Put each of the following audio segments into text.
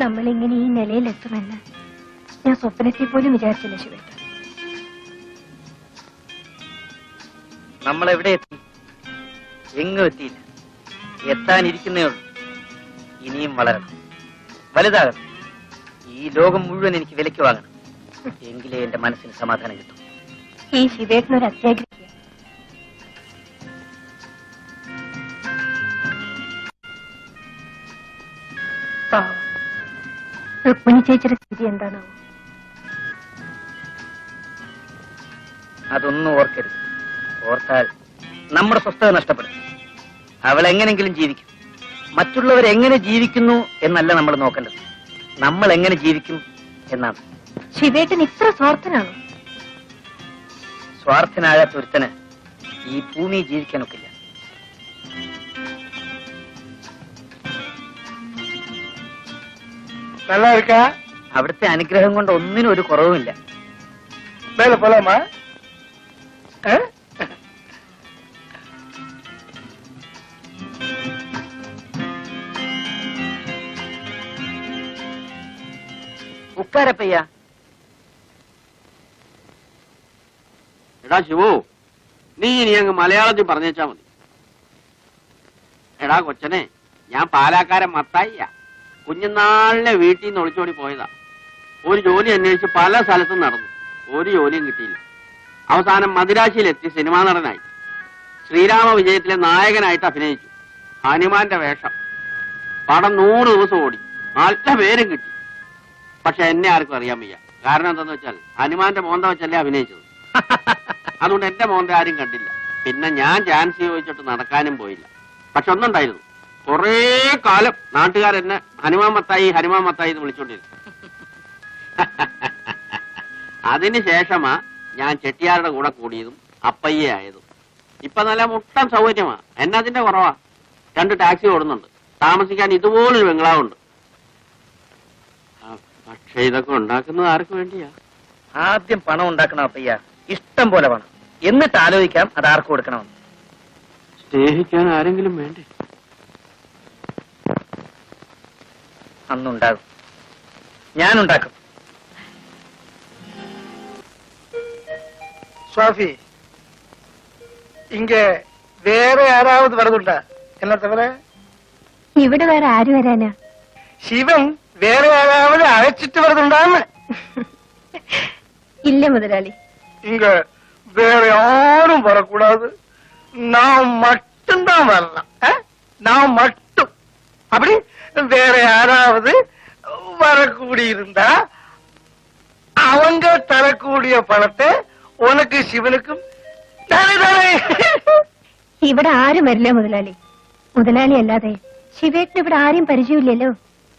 നമ്മളിങ്ങനെ ഈ നിലയിലെത്തുമെന്ന് ഞാൻ സ്വപ്നത്തിൽ പോലും വിചാരിച്ചില്ല ശിവേട്ട. നമ്മളെവിടെ എത്തി? എങ്ങും എത്തിയില്ല. എത്താനിരിക്കുന്നേ ഉള്ളൂ. ഇനിയും വളരണം, വലുതാകണം. ഈ ലോകം മുഴുവൻ എനിക്ക് വിലയ്ക്ക് വാങ്ങണം. എങ്കിലേ എന്റെ മനസ്സിന് സമാധാനം കിട്ടും. ഈ ശിവേട്ടനൊരു അത്യാഗ്രഹിക്കുക. രുക്മിണി ചേച്ചിയുടെ സ്ഥിതി എന്താണോ? അതൊന്നും ഓർക്കരുത്. ഓർത്താൽ നമ്മുടെ സ്വസ്ഥത നഷ്ടപ്പെടും. അവൾ എങ്ങനെങ്കിലും ജീവിക്കും. മറ്റുള്ളവരെങ്ങനെ ജീവിക്കുന്നു എന്നല്ല നമ്മൾ നോക്കേണ്ടത്, നമ്മൾ എങ്ങനെ ജീവിക്കും എന്നാണ്. ശിവേട്ടൻ ഇത്ര സ്വാർത്ഥനാണോ? സ്വാർത്ഥനാകാത്ത ഒരുത്തന് ഈ ഭൂമി ജീവിക്കാനൊക്കില്ല. അവിടുത്തെ അനുഗ്രഹം കൊണ്ട് ഒന്നിനും ഒരു കുറവുമില്ല. ഉക്കാരപ്പയ്യ. എടാ ശിവു, നീ ഇനി അങ്ങ് മലയാളത്തിൽ പറഞ്ഞേച്ചാ മതി. എടാ കൊച്ചനെ, ഞാൻ പാലാക്കാരൻ മത്തായിയ. കുഞ്ഞുനാളിലെ വീട്ടിൽ നിന്ന് ഒളിച്ചോടി പോയതാ. ഒരു ജോലി അന്വേഷിച്ച് പല സ്ഥലത്തും നടന്നു. ഒരു ജോലിയും കിട്ടിയില്ല. അവസാനം മദിരാശിയിലെത്തി സിനിമാ നടനായി. ശ്രീരാമ വിജയത്തിലെ നായകനായിട്ട് അഭിനയിച്ചു. ഹനുമാന്റെ വേഷം. പടം 100 ദിവസം ഓടി. നല്ല പേരും കിട്ടി. പക്ഷെ എന്നെ ആർക്കും അറിയാൻ വയ്യ. കാരണം എന്താന്ന് വെച്ചാൽ ഹനുമാന്റെ മോന്ത വെച്ചല്ലേ അഭിനയിച്ചത്. അതുകൊണ്ട് എന്റെ മോന്ത ആരും കണ്ടില്ല. പിന്നെ ഞാൻ ചാൻസ് ചോദിച്ചിട്ട് നടക്കാനും പോയില്ല. പക്ഷെ ഒന്നുണ്ടായിരുന്നു, കുറേ കാലം നാട്ടുകാരെന്നെ ഹനുമാൻ മത്തായി ഹനുമാൻ മത്തായി എന്ന് വിളിച്ചോണ്ടിരുന്നു. അതിനുശേഷമാ ഞാൻ ചെട്ടിയാരുടെ കൂടെ കൂടിയതും അപ്പയ്യ ആയതും. ഇപ്പൊ നല്ല മുട്ടൻ സൗകര്യമാ. എന്നതിന്റെ കുറവാ. 2 ടാക്സി ഓടുന്നുണ്ട്. താമസിക്കാൻ ഇതുപോലൊരു ബംഗ്ലാവുണ്ട്. പക്ഷെ ഇതൊക്കെ ഉണ്ടാക്കുന്നത് ആർക്ക് വേണ്ടിയാ? ആദ്യം പണം ഉണ്ടാക്കണം അപ്പയ്യ, ഇഷ്ടം പോലെ പണം. എന്നിട്ട് ആലോചിക്കാം അത് ആർക്ക് കൊടുക്കണമെന്ന്. സ്നേഹിക്കാൻ ആരെങ്കിലും വേണ്ടേ? അന്നുണ്ടാകും, ഞാനുണ്ടാക്കും. സ്വാഫി, ഇങ്ങ വേറെ ആരാവത് വരുന്നുണ്ടാ? എന്നാ തവറ ഇവിടെ വേറെ ആര് വരാനാ? ശിവൻ വേറെ ആരാവത് അയച്ചിട്ട് വരുന്നുണ്ടാന്ന്? ഇല്ല മുതലാളി, ഇങ്ങ വേറെ ആരും வரக்கூடாது. நான் மட்டும்தான் வரலாம். நான் மட்டும். அப்படி வேற யாராவது வரக்கூடியிருந்தா அவங்க தரக்கூடிய பணத்தை உனக்கு சிவனுக்கும் தானே. ഇവിടെ ആരും വരില്ല മുതലാളി. മുതലാളി അല്ലാതെ ശിവേട്ടന് ഇവിടെ ആരെയും പരിചയമില്ലല്ലോ.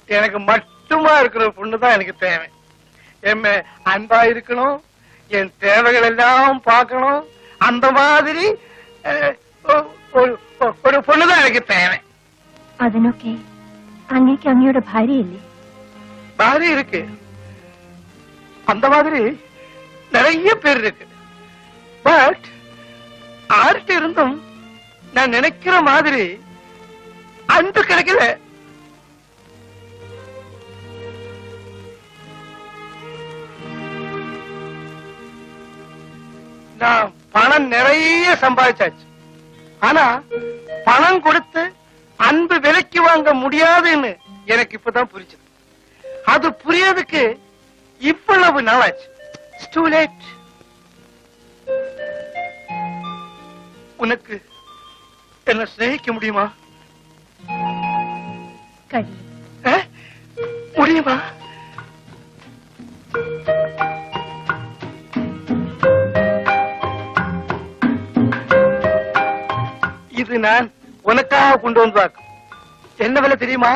எனக்கு மட்டுமா இருக்கிற பொண்ணுதான் எனக்கு தேவை. என் அன்பா இருக்கணும், என் தேவைகள் எல்லாம் பார்க்கணும். அந்த மாதிரி ஒரு பொண்ணுதான் எனக்கு தேவை. അതിനൊക്കെ അങ്ങേക്ക് അങ്ങയുടെ ഭാര്യയില്ലേ? ഭാര്യ இருக்கு. அந்த மாதிரி நிறைய பேர் இருக்கு. பட் ஆர்ட்ட இருந்தும் நான் நினைக்கிற மாதிரி அன்பு கிடைக்கல. நான் பணம் நிறைய சம்பாதிச்சாச்சு. ஆனா பணம் கொடுத்து அன்பு விலைக்கு வாங்க முடியாதுன்னு எனக்கு இப்பதான் புரிஞ்சது. அது புரியறதுக்கு இவ்வளவு நாளாச்சு. Too late. உனக்கு என்ன சிநேகிக்க முடியுமா? முடியுமா? இது நான் உனக்காக கொண்டு வந்தாக்கும். என்ன விலை தெரியுமா?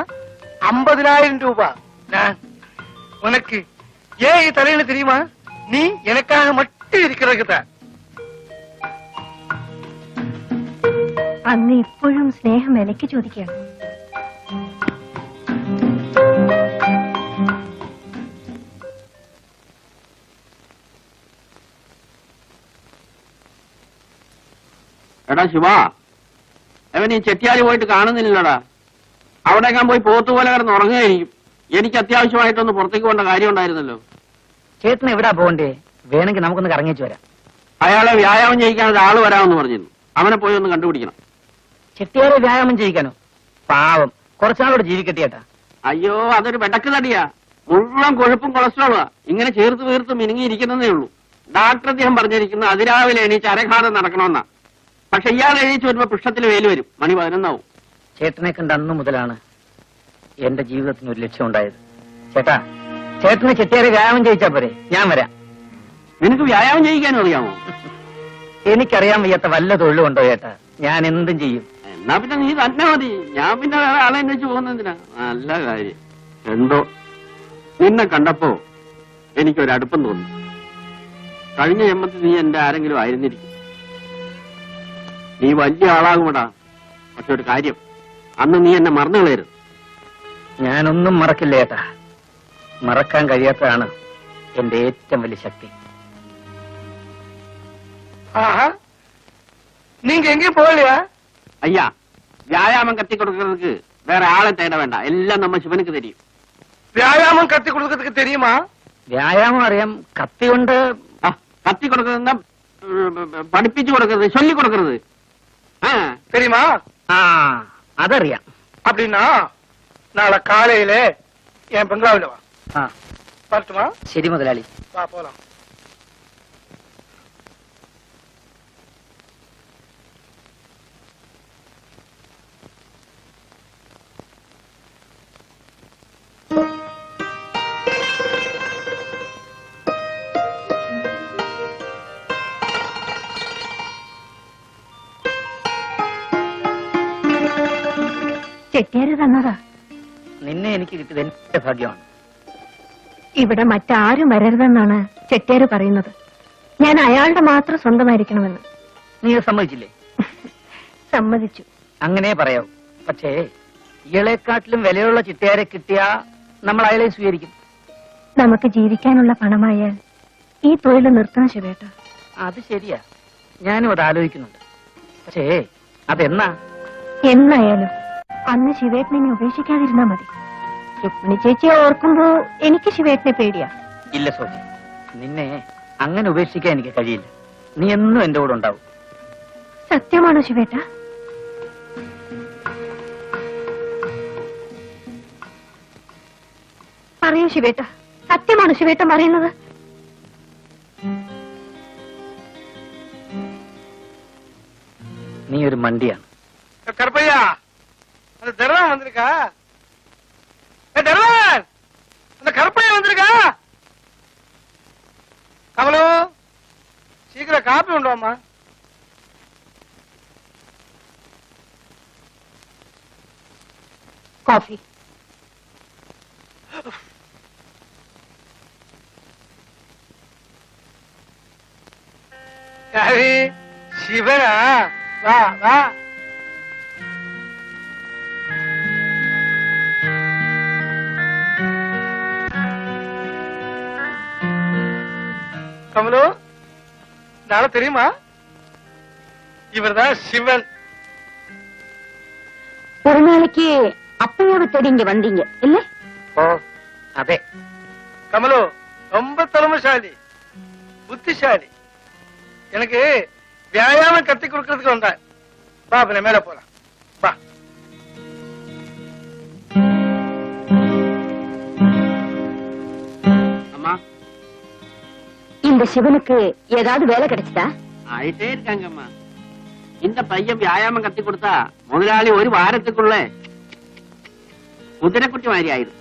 50,000 ரூபாய். நான் உனக்கு ஏன் தரையில தெரியுமா? நீ எனக்காக மட்டும் இருக்கிறதுதான். അങ്ങ് ഇപ്പോഴും സ്നേഹം വിലയ്ക്ക് ചോദിക്കണം. എടാ ശിവ, അവൻ ഈ ചെട്ടിയാലി പോയിട്ട് കാണുന്നില്ലടാ. അവിടേക്കാൻ പോയി പോത്തുപോലെ കിടന്ന് ഉറങ്ങുകയായിരിക്കും. എനിക്ക് അത്യാവശ്യമായിട്ടൊന്ന് പുറത്തേക്ക് പോകേണ്ട കാര്യം ഉണ്ടായിരുന്നല്ലോ. ചേട്ടന് എവിടാ പോകണ്ടേ? വേണമെങ്കിൽ നമുക്കൊന്ന് കറങ്ങിച്ചു വരാം. അയാളെ വ്യായാമം ചെയ്യിക്കാൻ ഒരാൾ വരാമെന്ന് പറഞ്ഞിരുന്നു. അവനെ പോയി ഒന്ന് കണ്ടുപിടിക്കണം. ചെട്ടിയാരെ വ്യായാമം ചെയ്യിക്കാനോ? പാവം, കുറച്ചാളോട് ജീവിക്കട്ടെ ചേട്ടാ. അയ്യോ, അതൊരു വെടക്ക് തടിയാ. മുഴുവൻ കൊഴുപ്പും കൊളസ്ട്രോളാ. ഇങ്ങനെ ചേർത്ത് വീർത്ത് മിനുങ്ങിയിരിക്കുന്നതേ ഉള്ളൂ. ഡാക്ടർ അദ്ദേഹം പറഞ്ഞിരിക്കുന്നത് അതിരാവിലെ എണീച്ച് അരഘാതം നടക്കണമെന്നാ. പക്ഷെ ഇയാൾ എണീച്ച് വരുമ്പോ പൃഷ്ഠത്തിൽ വേല് വരും. മണി 11 ചേട്ടനെ കണ്ട അന്നു മുതലാണ് എന്റെ ജീവിതത്തിന് ഒരു ലക്ഷ്യം ഉണ്ടായത്. ചേട്ടാ, ചേട്ടന് ചെട്ടിയാരെ വ്യായാമം ചെയ്യിച്ചാ പോരെ? ഞാൻ വരാം. നിനക്ക് വ്യായാമം ചെയ്യിക്കാനും അറിയാമോ? എനിക്കറിയാൻ വയ്യാത്ത വല്ല തൊഴിലുണ്ടോ ചേട്ടാ? ഞാൻ എന്തും ചെയ്യും. എന്നാ പിന്നെ നീ തന്നെ മതി. ഞാൻ പിന്നെ വേറെ ആളെ അന്വേഷിച്ച് പോകുന്നതിനാ. നല്ല കാര്യം. എന്തോ നിന്നെ കണ്ടപ്പോ എനിക്കൊരടുപ്പം തോന്നി. കഴിഞ്ഞ ജന്മത്തിൽ നീ എന്റെ ആരെങ്കിലും ആയിരുന്നിരിക്കും. നീ വലിയ ആളാകുമടാ. പക്ഷെ ഒരു കാര്യം, അന്ന് നീ എന്നെ മറന്നു കളയരുത്. ഞാനൊന്നും മറക്കില്ല ചേട്ടാ. മറക്കാൻ കഴിയാത്തതാണ് എന്റെ ഏറ്റവും വലിയ ശക്തി. ஆஹா, நீங்க எங்கேயும் போகலையா? അയ്യാ, വ്യായാമം കത്തി കൊടുക്കുന്നതുക്ക് വേറെ ആളെ തേട വേണ്ട. എല്ലാം നമ്മ ശിവനുക്ക് തരും. வியாயாமம் கத்து கொடுக்கறதுக்கு தெரியுமா? വ്യായാമം അറിയാം. കത്തി കൊണ്ട് ആ, കത്തി കൊടുക്കുന്നത് പഠിപ്പിച്ചു കൊടുക്കരുത്, ചൊല്ലി കൊടുക്കരുത്. தெரியுமா? ആ അതറിയാം. அப்படின்னா நாளை காலையில என் பெங்களாவில வா. ആ வரட்டுமா? ശരി മുതലാളി. வா போலாம். ചെട്ടിയാര് തന്നതാ. നിന്നെ എനിക്ക് കിട്ടിയത് എന്റെ ഭാഗ്യമാണ്. ഇവിടെ മറ്റാരും വരരുതെന്നാണ് ചെട്ടിയാര് പറയുന്നത്. ഞാൻ അയാളുടെ മാത്രം സ്വന്തമായിരിക്കണമെന്ന്. നീ അത് സമ്മതിച്ചില്ലേ? സമ്മതിച്ചു. അങ്ങനെ പറയാവൂ. പക്ഷേ ഇയാളെക്കാട്ടിലും വിലയുള്ള ചിട്ടയാരെ കിട്ടിയാ നമ്മൾ അയാളെ സ്വീകരിക്കും. നമുക്ക് ജീവിക്കാനുള്ള പണമായാൽ ഈ തൊഴിൽ നിർത്തണം ശിവേട്ട. അത് ശരിയാ, ഞാനും അത് ആലോചിക്കുന്നുണ്ട്. പക്ഷേ അതെന്നാ? എന്നായാലും അന്ന് ശിവേട്ടനെ ഉപേക്ഷിക്കാതിരുന്നാ മതി. രുക്മിണി ചേച്ചിയെ ഓർക്കുമ്പോ എനിക്ക് ശിവേട്ടനെ പേടിയാ. ഇല്ല സോഫി, നിന്നെ അങ്ങനെ ഉപേക്ഷിക്കാൻ എനിക്ക് കഴിയില്ല. നീ എന്നും എന്റെ കൂടെ ഉണ്ടാവും. സത്യമാണോ ശിവേട്ട? പറയൂ ശിവേട്ട, സത്യമാണോ ശിവേട്ടൻ പറയുന്നത്? നീ ഒരു മണ്ടിയാണ്. கருப்பையா, அந்த தர்வான் வந்திருக்கா? தர்வான், அந்த கருப்பையா வந்திருக்கா? கமலு, சீக்கிரம் காப்பி உண்டோம்மா. காஃபி. யாரு? சிவனா? வா வா. கமலு, நாளை தெரியுமா? இவர்தான் சிவன். ஒரு நாளைக்கு அப்பையாவை தேடி இங்க வந்தீங்க இல்ல? ഓ അതെ. கமலு ரொம்ப திறமைசாலி, புத்திசாலி. எனக்கு வியாயாமம் கத்தி கொடுக்கறதுக்கு வந்தேன். வா, பின்ன மேல போலாம். வா. அம்மா, இந்த சிவனுக்கு ஏதாவது வேலை கிடைச்சதா? ஆயிட்டே இருக்காங்கம்மா. இந்த பையன் வியாயாமம் கத்தி கொடுத்தா முதலாளி ஒரு வாரத்துக்குள்ள குதிரைக்குட்டி மாதிரி ஆயிடும்.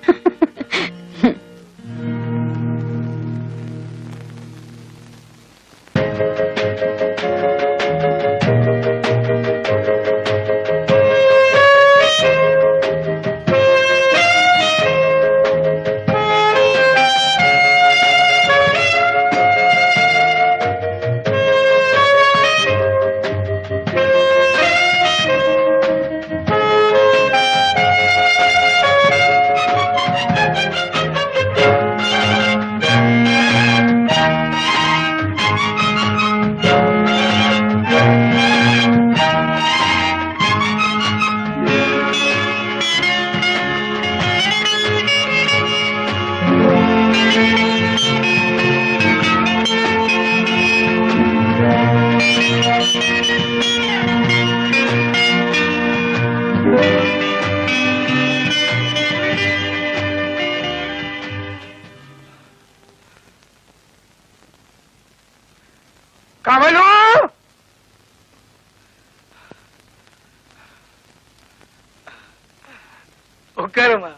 உட்காருமா.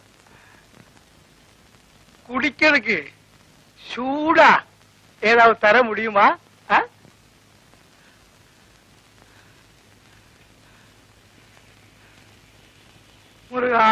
குடிக்கிறதுக்கு சூடா ஏதாவது தர முடியுமா? முருகா,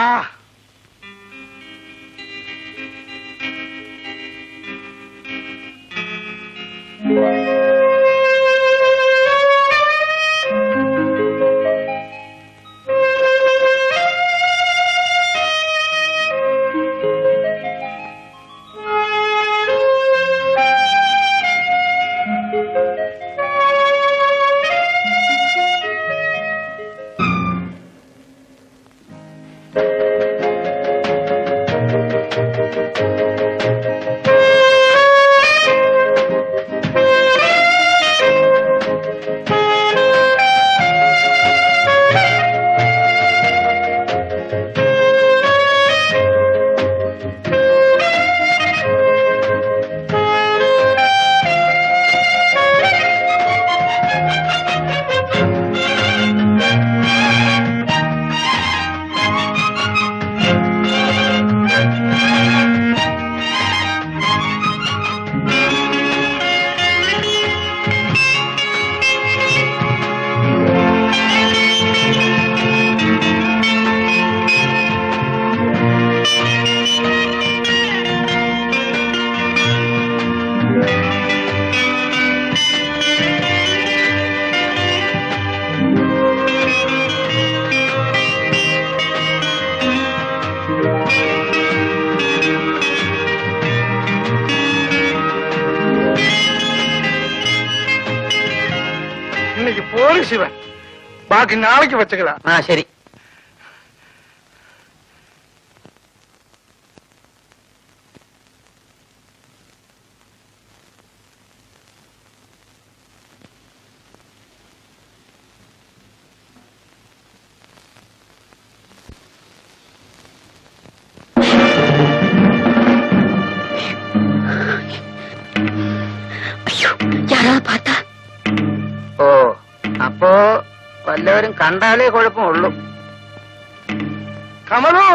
இன்னைக்கு போடு சிவன், பாக்கி நாளைக்கு வச்சுக்கலாம். சரி. யாராவது பார்த்தா? ഓ, അപ്പോ വല്ലവരും കണ്ടാലേ കുഴപ്പമുള്ളൂ. കമലു,